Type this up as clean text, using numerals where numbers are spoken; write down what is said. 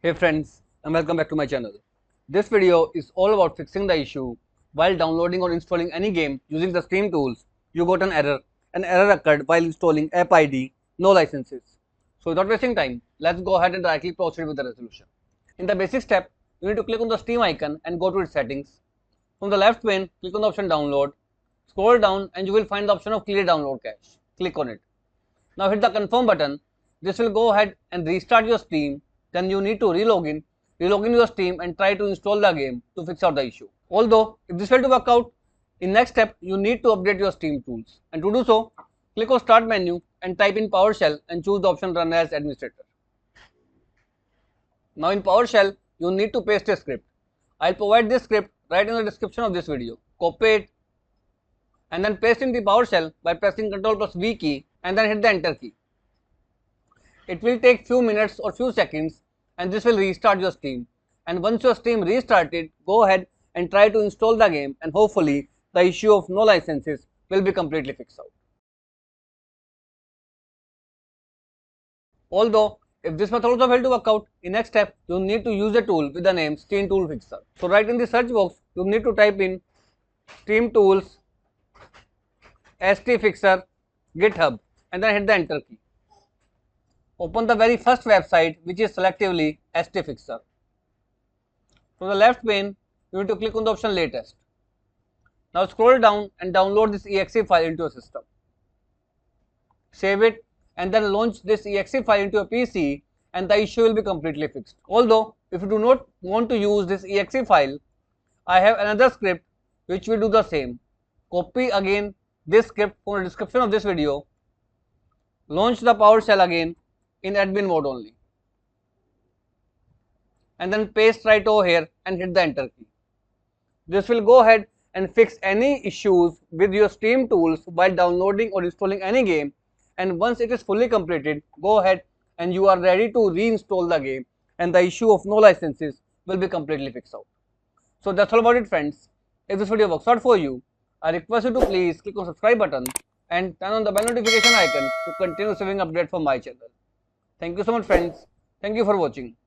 Hey friends, and welcome back to my channel. This video is all about fixing the issue while downloading or installing any game using the Steam tools. You got an error. An error occurred while installing app ID, no licenses. So without wasting time, let's go ahead and directly proceed with the resolution. In the basic step, you need to click on the Steam icon and go to its settings. From the left pane, click on the option download. Scroll down and you will find the option of clear download cache. Click on it. Now hit the confirm button. This will go ahead and restart your Steam. Then you need to relog in your Steam and try to install the game to fix out the issue. Although if this failed to work out, in next step you need to update your Steam tools. And to do so, click on start menu and type in PowerShell and choose the option run as administrator. Now in PowerShell, you need to paste a script. I'll provide this script right in the description of this video. Copy it and then paste in the PowerShell by pressing Ctrl plus V key and then hit the enter key. It will take few minutes or few seconds and this will restart your Steam. And once your Steam restarted, go ahead and try to install the game and hopefully the issue of no licenses will be completely fixed out. Although if this method also failed to work out, in next step you need to use a tool with the name Steamtools Fixer. So right in the search box you need to type in Steamtools ST-Fixer GitHub and then hit the enter key. Open the very first website, which is selectively ST-Fixer. From the left pane, you need to click on the option latest. Now scroll down and download this exe file into your system. Save it and then launch this exe file into your PC and the issue will be completely fixed. Although if you do not want to use this exe file, I have another script which will do the same. Copy again this script from the description of this video. Launch the PowerShell again in admin mode only and then paste right over here and hit the enter key. This will go ahead and fix any issues with your Steam tools while downloading or installing any game, and once it is fully completed, go ahead and you are ready to reinstall the game and the issue of no licenses will be completely fixed out. So that's all about it friends. If this video works out for you, I request you to please click on subscribe button and turn on the bell notification icon to continue receiving updates from my channel. Thank you so much friends. Thank you for watching.